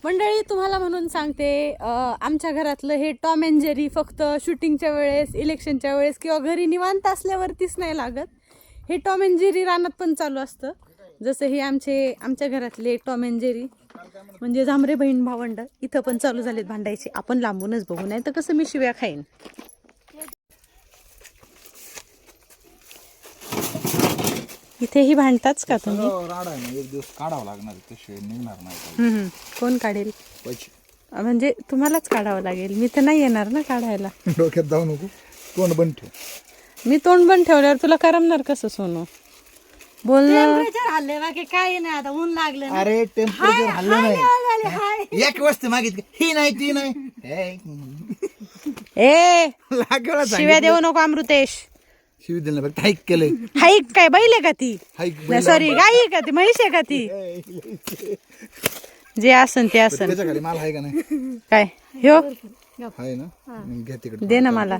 मंडळी तुम्हाला म्हणून सांगते, आमच्या घरातलं हे टॉम अँड जेरी फक्त शूटिंगच्या वेळेस, इलेक्शनच्या वेळेस किंवा घरी निवांत असल्यावरतीच नाही लागत. हे टॉम अँड जेरी रानात पण चालू असतं. जसं हे आमच्या घरातले टॉम अँड जेरी म्हणजे झांबरे बहीण भावंड इथं पण चालू झालेत भांडायचे. आपण लांबूनच बघू, नाही तर कसं मी शिव्या खाईन. इथेही भांडताच का तुम्ही? राडा आहे ना, एक दिवस काढावं लागणार, त्याशिवाय निघणार नाही. कोण काढेल? पैसे म्हणजे तुम्हालाच काढावं लागेल, मी तर नाही येणार ना काढायला. डोक्यात जाऊ नको, तोंड बंद ठेव. मी तोंड बंद ठेवल्यावर तुला करमणार कसं सोनू? बोलणं हल्ले बाकी काय नाही, आता ऊन लागलं ना. अरे टेम्परेचर हल्लं नाही, एक वस्तू मागितली, ही नाही ती नाही. ए लागला शिव्या देऊ नको अमृतेश. शिवी दिलं फक्त हाईक केलंय. हाईक काय बैल आहे का ती? हाईक सॉरी गाई आहे का ती? म्हैस आहे का ती? जे असन ते असन. त्याच्या खाली माल आहे का नाही? काय ह्यो आहे ना, घ्या तिकडे. दे ना मला.